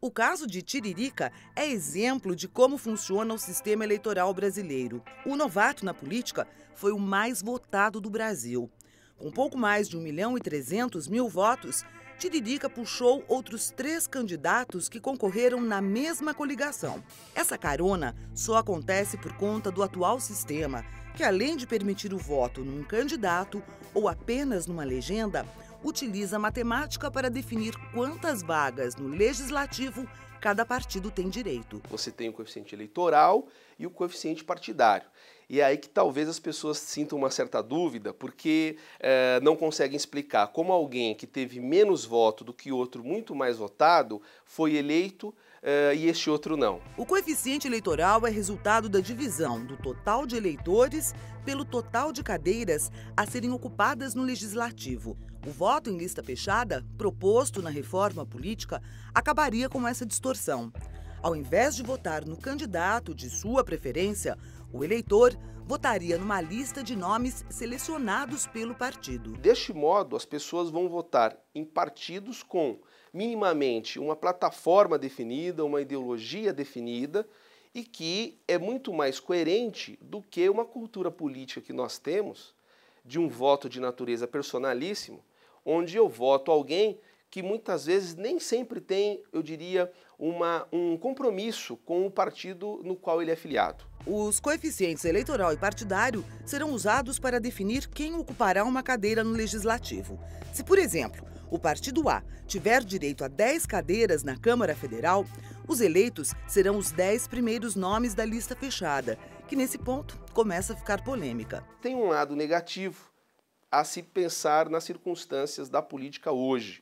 O caso de Tiririca é exemplo de como funciona o sistema eleitoral brasileiro. O novato na política foi o mais votado do Brasil. Com pouco mais de 1.300.000 votos, Tiririca puxou outros 3 candidatos que concorreram na mesma coligação. Essa carona só acontece por conta do atual sistema, que além de permitir o voto num candidato ou apenas numa legenda, utiliza matemática para definir quantas vagas no legislativo cada partido tem direito. Você tem o coeficiente eleitoral e o coeficiente partidário. E é aí que talvez as pessoas sintam uma certa dúvida, porque não conseguem explicar como alguém que teve menos voto do que outro muito mais votado foi eleito e este outro não. O coeficiente eleitoral é resultado da divisão do total de eleitores pelo total de cadeiras a serem ocupadas no legislativo. O voto em lista fechada, proposto na reforma política, acabaria com essa distorção. Ao invés de votar no candidato de sua preferência, o eleitor votaria numa lista de nomes selecionados pelo partido. Deste modo, as pessoas vão votar em partidos com minimamente uma plataforma definida, uma ideologia definida e que é muito mais coerente do que uma cultura política que nós temos de um voto de natureza personalíssimo, onde eu voto alguém que muitas vezes nem sempre tem, eu diria, um compromisso com o partido no qual ele é filiado. Os coeficientes eleitoral e partidário serão usados para definir quem ocupará uma cadeira no legislativo. Se, por exemplo, o partido A tiver direito a 10 cadeiras na Câmara Federal, os eleitos serão os 10 primeiros nomes da lista fechada, que nesse ponto começa a ficar polêmica. Tem um lado negativo a se pensar nas circunstâncias da política hoje,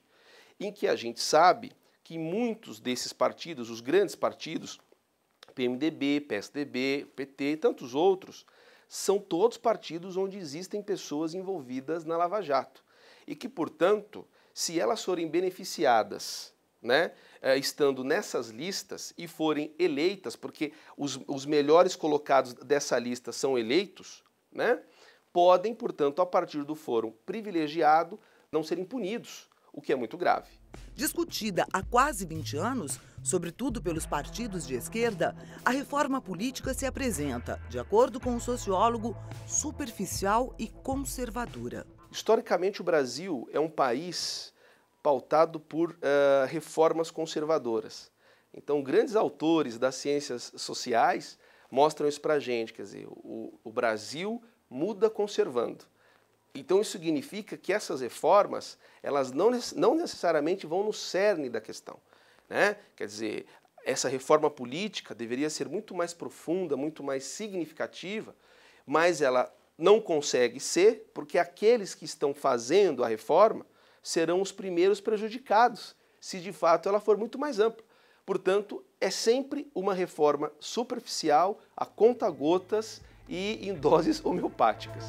em que a gente sabe que muitos desses partidos, os grandes partidos, PMDB, PSDB, PT e tantos outros, são todos partidos onde existem pessoas envolvidas na Lava Jato. E que, portanto, se elas forem beneficiadas, estando nessas listas e forem eleitas, porque os melhores colocados dessa lista são eleitos, podem, portanto, a partir do fórum privilegiado, não serem punidos, o que é muito grave. Discutida há quase 20 anos, sobretudo pelos partidos de esquerda, a reforma política se apresenta, de acordo com o sociólogo, superficial e conservadora. Historicamente, o Brasil é um país pautado por reformas conservadoras. Então, grandes autores das ciências sociais mostram isso para a gente, quer dizer, o Brasil muda conservando. Então isso significa que essas reformas, elas não necessariamente vão no cerne da questão, Quer dizer, essa reforma política deveria ser muito mais profunda, muito mais significativa, mas ela não consegue ser porque aqueles que estão fazendo a reforma serão os primeiros prejudicados, se de fato ela for muito mais ampla. Portanto, é sempre uma reforma superficial, a conta-gotas e em doses homeopáticas.